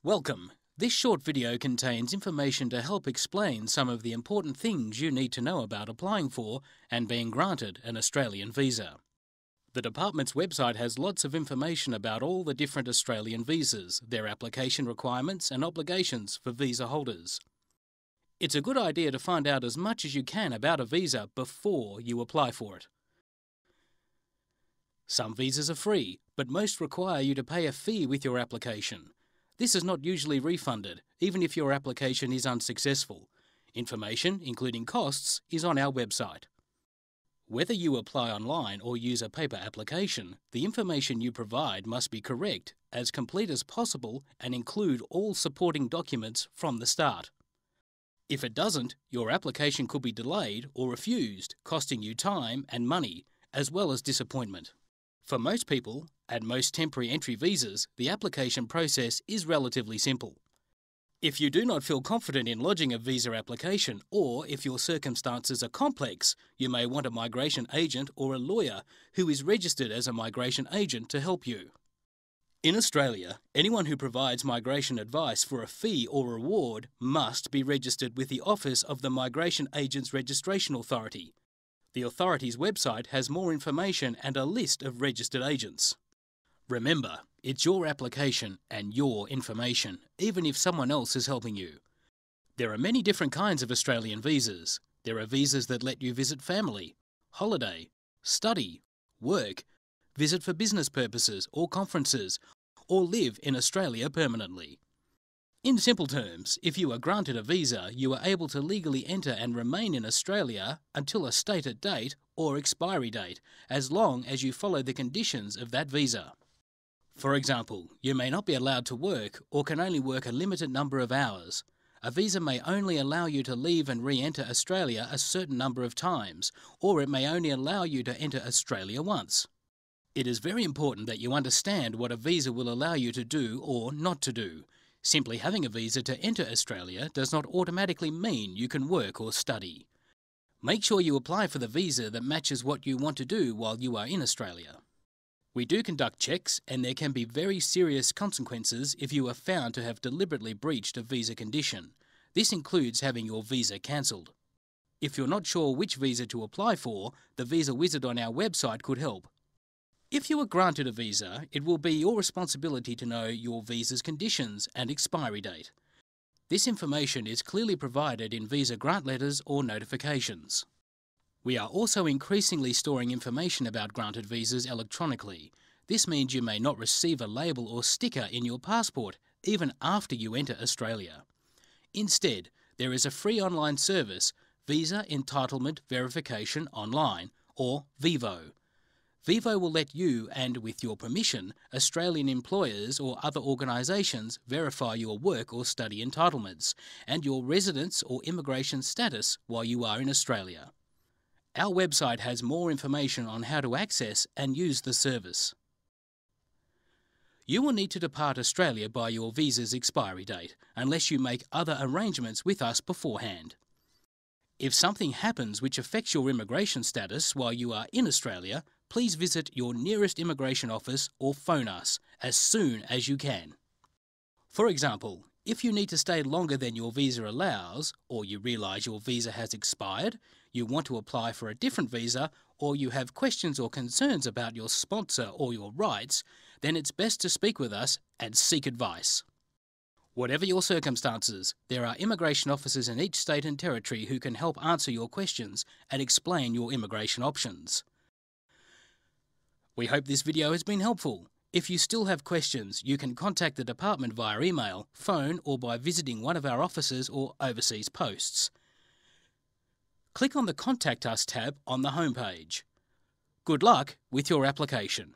Welcome. This short video contains information to help explain some of the important things you need to know about applying for and being granted an Australian visa. The department's website has lots of information about all the different Australian visas, their application requirements and obligations for visa holders. It's a good idea to find out as much as you can about a visa before you apply for it. Some visas are free, but most require you to pay a fee with your application. This is not usually refunded, even if your application is unsuccessful. Information, including costs, is on our website. Whether you apply online or use a paper application, the information you provide must be correct, as complete as possible, and include all supporting documents from the start. If it doesn't, your application could be delayed or refused, costing you time and money, as well as disappointment. For most people, and most temporary entry visas, the application process is relatively simple. If you do not feel confident in lodging a visa application, or if your circumstances are complex, you may want a migration agent or a lawyer who is registered as a migration agent to help you. In Australia, anyone who provides migration advice for a fee or reward must be registered with the Office of the Migration Agents Registration Authority. The authority's website has more information and a list of registered agents. Remember, it's your application and your information, even if someone else is helping you. There are many different kinds of Australian visas. There are visas that let you visit family, holiday, study, work, visit for business purposes or conferences, or live in Australia permanently. In simple terms, if you are granted a visa, you are able to legally enter and remain in Australia until a stated date or expiry date, as long as you follow the conditions of that visa. For example, you may not be allowed to work or can only work a limited number of hours. A visa may only allow you to leave and re-enter Australia a certain number of times, or it may only allow you to enter Australia once. It is very important that you understand what a visa will allow you to do or not to do. Simply having a visa to enter Australia does not automatically mean you can work or study. Make sure you apply for the visa that matches what you want to do while you are in Australia. We do conduct checks, and there can be very serious consequences if you are found to have deliberately breached a visa condition. This includes having your visa cancelled. If you're not sure which visa to apply for, the visa wizard on our website could help. If you are granted a visa, it will be your responsibility to know your visa's conditions and expiry date. This information is clearly provided in visa grant letters or notifications. We are also increasingly storing information about granted visas electronically. This means you may not receive a label or sticker in your passport even after you enter Australia. Instead, there is a free online service, Visa Entitlement Verification Online, or VIVO. VIVO will let you, and with your permission, Australian employers or other organisations verify your work or study entitlements and your residence or immigration status while you are in Australia. Our website has more information on how to access and use the service. You will need to depart Australia by your visa's expiry date, unless you make other arrangements with us beforehand. If something happens which affects your immigration status while you are in Australia, please visit your nearest immigration office or phone us as soon as you can. For example, if you need to stay longer than your visa allows, or you realise your visa has expired, you want to apply for a different visa, or you have questions or concerns about your sponsor or your rights, then it's best to speak with us and seek advice. Whatever your circumstances, there are immigration officers in each state and territory who can help answer your questions and explain your immigration options. We hope this video has been helpful. If you still have questions, you can contact the department via email, phone, or by visiting one of our offices or overseas posts. Click on the Contact Us tab on the homepage. Good luck with your application.